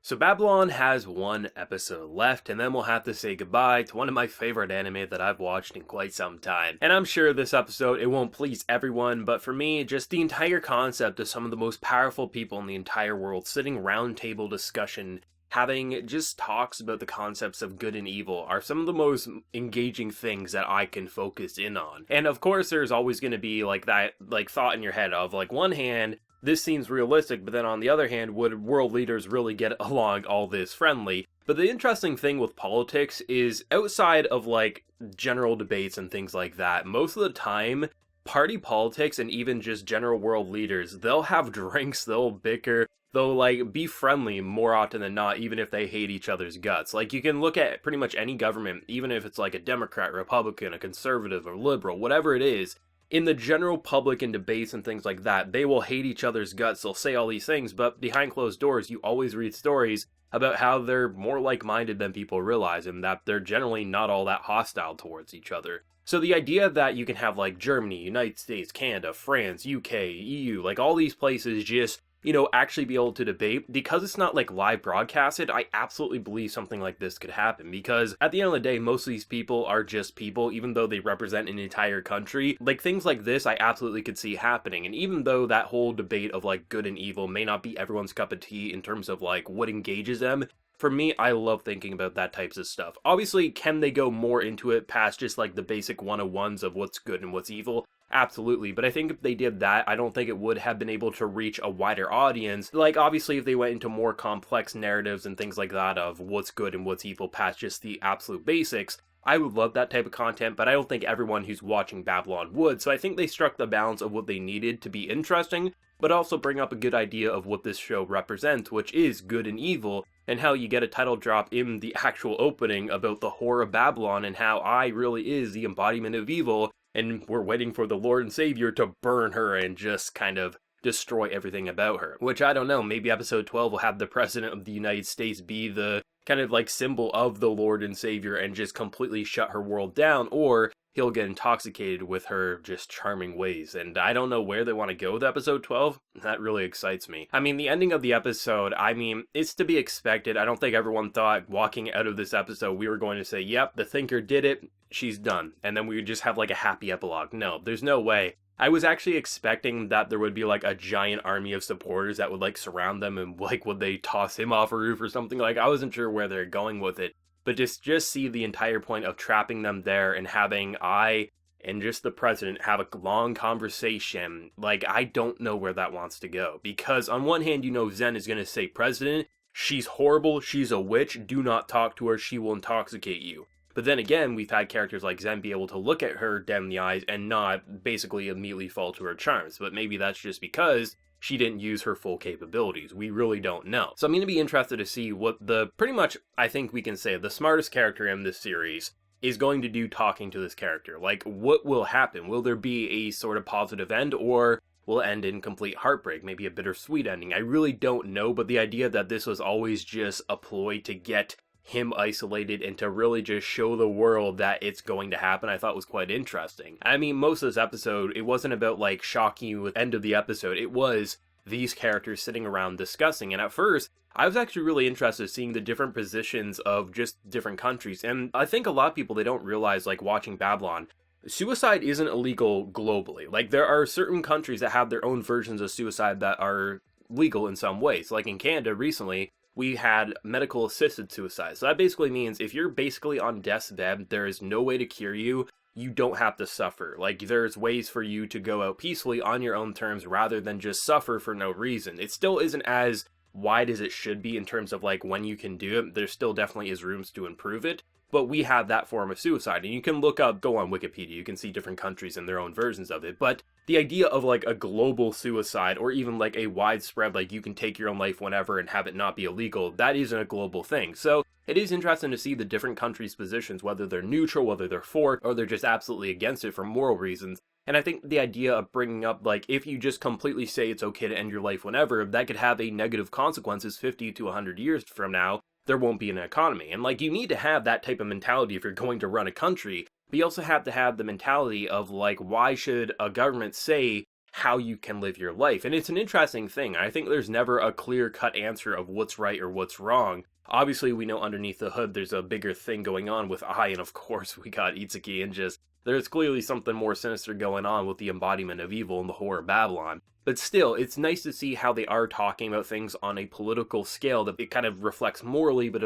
So Babylon has one episode left, and then we'll have to say goodbye to one of my favorite anime that I've watched in quite some time. And I'm sure this episode, it won't please everyone, but for me, just the entire concept of some of the most powerful people in the entire world sitting round table discussion, having just talks about the concepts of good and evil are some of the most engaging things that I can focus in on. And of course, there's always going to be that thought in your head of one hand, this seems realistic, but then on the other hand, would world leaders really get along all this friendly? But the interesting thing with politics is outside of general debates and things like that, most of the time, party politics and even just general world leaders, they'll have drinks, they'll bicker, they'll be friendly more often than not, even if they hate each other's guts. You can look at pretty much any government, even if it's a Democrat, Republican, a conservative, or liberal, whatever it is. In the general public and debates and things like that, they will hate each other's guts, they'll say all these things, but behind closed doors, you always read stories about how they're more like-minded than people realize, and that they're generally not all that hostile towards each other. So the idea that you can have Germany, United States, Canada, France, UK, EU, all these places just actually be able to debate, because it's not live broadcasted, I absolutely believe something like this could happen, because at the end of the day, most of these people are just people, even though they represent an entire country. Things like this, I absolutely could see happening, and even though that whole debate of good and evil may not be everyone's cup of tea in terms of what engages them, for me, I love thinking about that types of stuff. Obviously, can they go more into it past just the basic 101s of what's good and what's evil? Absolutely, but I think if they did that, I don't think it would have been able to reach a wider audience. Obviously, if they went into more complex narratives and things like that of what's good and what's evil past just the absolute basics, I would love that type of content, but I don't think everyone who's watching Babylon would, so I think they struck the balance of what they needed to be interesting, but also bring up a good idea of what this show represents, which is good and evil, and how you get a title drop in the actual opening about the horror of Babylon and how I really is the embodiment of evil, and we're waiting for the Lord and Savior to burn her and just kind of destroy everything about her. Which, I don't know, maybe episode 12 will have the President of the United States be the kind of symbol of the Lord and Savior and just completely shut her world down, or he'll get intoxicated with her just charming ways. And I don't know where they want to go with episode 12. That really excites me. I mean, the ending of the episode, it's to be expected. I don't think everyone thought walking out of this episode we were going to say, yep, the Thinker did it, she's done. And then we would just have a happy epilogue. No, there's no way. I was actually expecting that there would be a giant army of supporters that would surround them and would they toss him off a roof or something. I wasn't sure where they're going with it. But just see the entire point of trapping them there and having I and just the president have a long conversation. I don't know where that wants to go. Because on one hand, Zen is going to say, President, she's horrible, she's a witch, do not talk to her, she will intoxicate you. But then again, we've had characters like Zen be able to look at her dead in the eyes and not basically immediately fall to her charms. But maybe that's just because she didn't use her full capabilities. We really don't know. So I'm going to be interested to see what pretty much, I think we can say, the smartest character in this series is going to do talking to this character. What will happen? Will there be a sort of positive end, or will it end in complete heartbreak? Maybe a bittersweet ending? I really don't know, but the idea that this was always just a ploy to get him isolated and to really just show the world that it's going to happen, I thought was quite interesting. I mean, most of this episode, it wasn't about shocking you with the end of the episode. It was these characters sitting around discussing, and at first I was actually really interested in seeing the different positions of just different countries. And I think a lot of people, they don't realize, watching Babylon, suicide isn't illegal globally. There are certain countries that have their own versions of suicide that are legal in some ways. In Canada recently, we had medical assisted suicide. So that basically means if you're basically on death's bed, there is no way to cure you, you don't have to suffer. There's ways for you to go out peacefully on your own terms rather than just suffer for no reason. It still isn't as wide as it should be in terms of when you can do it. There still definitely is rooms to improve it. But we have that form of suicide, and you can go on Wikipedia, you can see different countries and their own versions of it. But the idea of a global suicide, or even a widespread, you can take your own life whenever and have it not be illegal, that isn't a global thing. So it is interesting to see the different countries' positions, whether they're neutral, whether they're for, or they're just absolutely against it for moral reasons. And I think the idea of bringing up, if you just completely say it's okay to end your life whenever, that could have a negative consequences 50 to 100 years from now. There won't be an economy. And you need to have that type of mentality if you're going to run a country, but you also have to have the mentality of why should a government say how you can live your life. And it's an interesting thing. I think there's never a clear-cut answer of what's right or what's wrong. Obviously, we know underneath the hood there's a bigger thing going on with I, and of course we got Itsuki, and just there's clearly something more sinister going on with the embodiment of evil in the horror of Babylon. But still, it's nice to see how they are talking about things on a political scale that it kind of reflects morally, but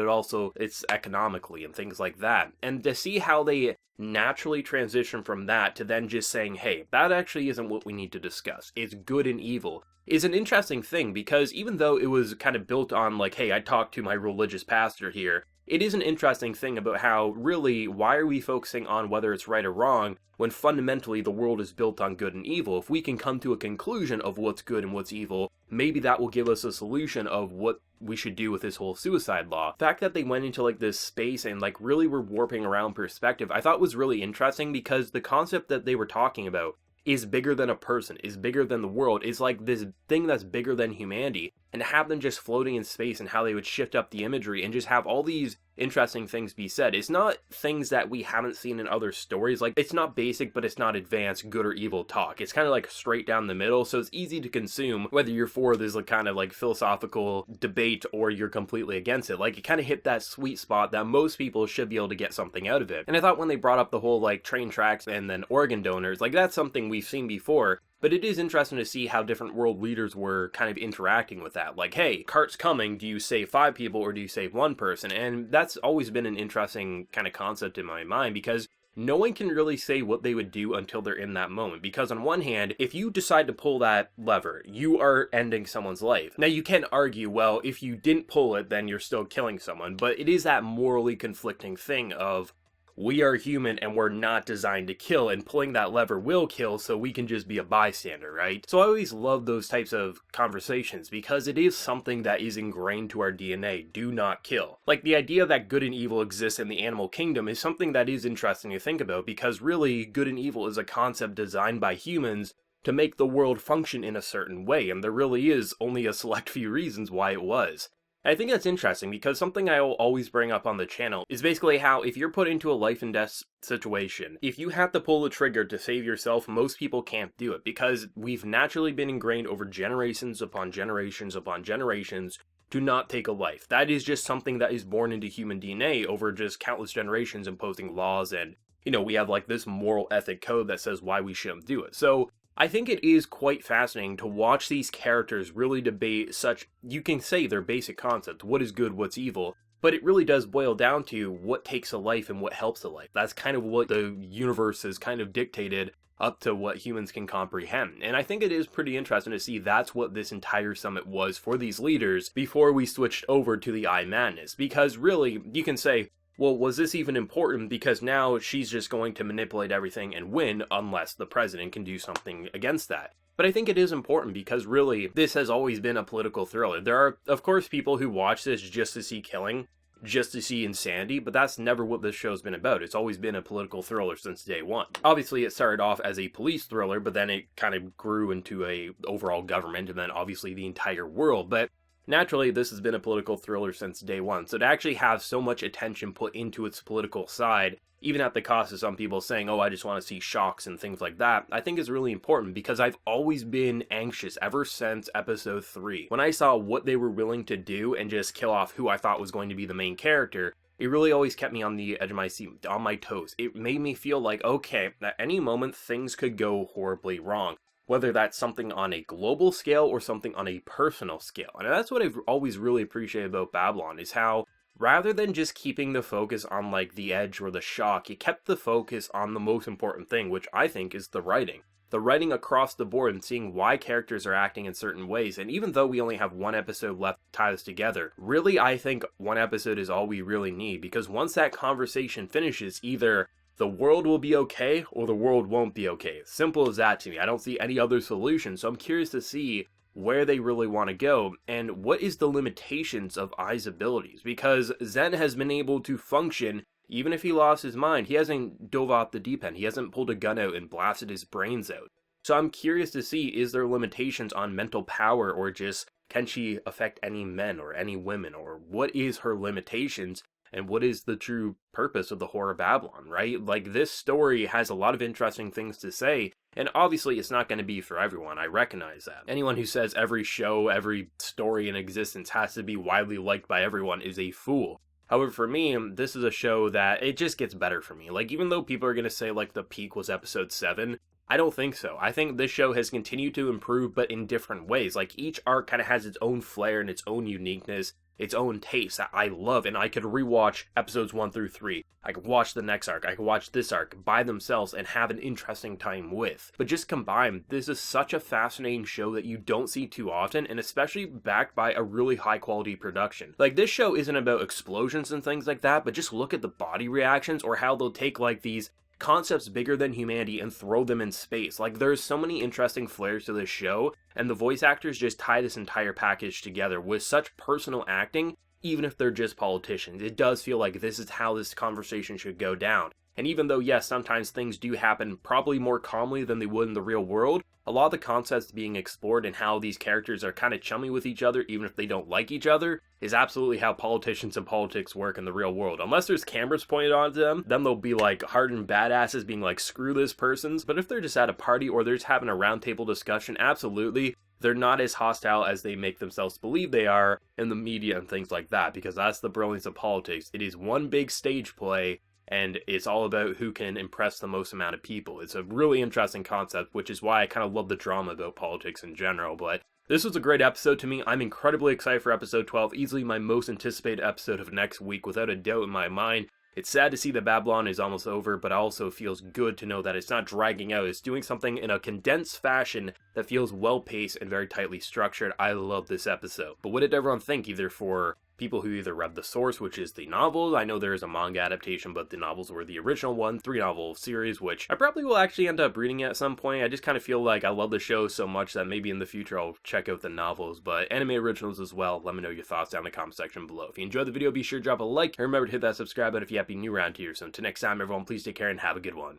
it's economically and things like that. And to see how they naturally transition from that to then just saying, hey, that actually isn't what we need to discuss. It's good and evil is an interesting thing, because even though it was kind of built on like, hey, I talked to my religious pastor here, it is an interesting thing about how, really, why are we focusing on whether it's right or wrong when fundamentally the world is built on good and evil? If we can come to a conclusion of what's good and what's evil, maybe that will give us a solution of what we should do with this whole suicide law. The fact that they went into like this space and like really were warping around perspective, I thought was really interesting, because the concept that they were talking about is bigger than a person, is bigger than the world, is like this thing that's bigger than humanity, and have them just floating in space and how they would shift up the imagery and just have all these interesting things be said. It's not things that we haven't seen in other stories. Like, it's not basic, but it's not advanced good or evil talk. It's kind of like straight down the middle, so it's easy to consume, whether you're for this like kind of like philosophical debate or you're completely against it. Like, it kind of hit that sweet spot that most people should be able to get something out of it. And I thought when they brought up the whole like train tracks and then organ donors, like that's something we've seen before. But it is interesting to see how different world leaders were kind of interacting with that. Like, hey, cart's coming, do you save 5 people or do you save 1 person? And that's always been an interesting kind of concept in my mind, because no one can really say what they would do until they're in that moment. Because on one hand, if you decide to pull that lever, you are ending someone's life. Now, you can argue, well, if you didn't pull it, then you're still killing someone. But it is that morally conflicting thing of, we are human and we're not designed to kill, and pulling that lever will kill, so we can just be a bystander, right? So I always love those types of conversations, because it is something that is ingrained to our DNA. Do not kill. Like, the idea that good and evil exists in the animal kingdom is something that is interesting to think about, because really, good and evil is a concept designed by humans to make the world function in a certain way, and there really is only a select few reasons why it was. I think that's interesting, because something I will always bring up on the channel is basically how if you're put into a life and death situation, if you have to pull the trigger to save yourself, most people can't do it, because we've naturally been ingrained over generations upon generations upon generations to not take a life. That is just something that is born into human DNA over just countless generations imposing laws, and, we have like this moral ethic code that says why we shouldn't do it. So I think it is quite fascinating to watch these characters really debate such, you can say their basic concepts, what is good, what's evil, but it really does boil down to what takes a life and what helps a life. That's kind of what the universe has kind of dictated up to what humans can comprehend. And I think it is pretty interesting to see that's what this entire summit was for these leaders before we switched over to the Eye Madness. Because really, you can say, well, was this even important? Because now she's just going to manipulate everything and win unless the president can do something against that. But I think it is important because really, this has always been a political thriller. There are, of course, people who watch this just to see killing, just to see insanity, but that's never what this show's been about. It's always been a political thriller since day one. Obviously, it started off as a police thriller, but then it kind of grew into a overall government, and then obviously the entire world. But naturally, this has been a political thriller since day one, so to actually have so much attention put into its political side, even at the cost of some people saying, oh, I just want to see shocks and things like that, I think is really important, because I've always been anxious ever since episode 3. When I saw what they were willing to do and just kill off who I thought was going to be the main character, it really always kept me on the edge of my seat, on my toes. It made me feel like, okay, at any moment things could go horribly wrong. Whether that's something on a global scale or something on a personal scale. And that's what I've always really appreciated about Babylon, is how rather than just keeping the focus on like the edge or the shock, it kept the focus on the most important thing, which I think is the writing. The writing across the board and seeing why characters are acting in certain ways. And even though we only have one episode left to tie this together, really I think one episode is all we really need, because once that conversation finishes, either the world will be okay, or the world won't be okay. Simple as that to me. I don't see any other solution, so I'm curious to see where they really want to go, and what is the limitations of Ai's abilities, because Zen has been able to function, even if he lost his mind. He hasn't dove off the deep end. He hasn't pulled a gun out and blasted his brains out. So I'm curious to see, is there limitations on mental power, or just, can she affect any men or any women, or what is her limitations? and what is the true purpose of the Whore of Babylon, right? Like, this story has a lot of interesting things to say, and obviously it's not going to be for everyone, I recognize that. Anyone who says every show, every story in existence has to be widely liked by everyone is a fool. However, for me, this is a show that it just gets better for me. Like, even though people are going to say, like, the peak was episode 7, I don't think so. I think this show has continued to improve, but in different ways. Like, each arc kind of has its own flair and its own uniqueness, its own taste that I love, and I could rewatch episodes 1 through 3. I could watch the next arc, I could watch this arc by themselves and have an interesting time with. But just combined, this is such a fascinating show that you don't see too often, and especially backed by a really high quality production. Like, this show isn't about explosions and things like that, but just look at the body reactions, or how they'll take like these concepts bigger than humanity and throw them in space. Like, there's so many interesting flares to this show, and the voice actors just tie this entire package together with such personal acting. Even if they're just politicians, it does feel like this is how this conversation should go down. And even though, yes, sometimes things do happen probably more calmly than they would in the real world, a lot of the concepts being explored and how these characters are kind of chummy with each other even if they don't like each other is absolutely how politicians and politics work in the real world. Unless there's cameras pointed onto them, then they'll be like hardened badasses being like, screw this person's. But if they're just at a party or they're just having a roundtable discussion, absolutely, they're not as hostile as they make themselves believe they are in the media and things like that, because that's the brilliance of politics. It is one big stage play, and it's all about who can impress the most amount of people. It's a really interesting concept, which is why I kind of love the drama about politics in general. But this was a great episode to me. I'm incredibly excited for episode 12, easily my most anticipated episode of next week, without a doubt in my mind. It's sad to see that Babylon is almost over, but it also feels good to know that it's not dragging out. It's doing something in a condensed fashion that feels well-paced and very tightly structured. I love this episode. But what did everyone think, either for people who either read the source, which is the novels? I know there is a manga adaptation, but the novels were the original one, 3-novel series, which I probably will actually end up reading at some point. I just kind of feel like I love the show so much that maybe in the future I'll check out the novels, but anime originals as well. Let me know your thoughts down in the comment section below. If you enjoyed the video, be sure to drop a like, and remember to hit that subscribe button if you happen to be new around here. So until next time, everyone, please take care and have a good one.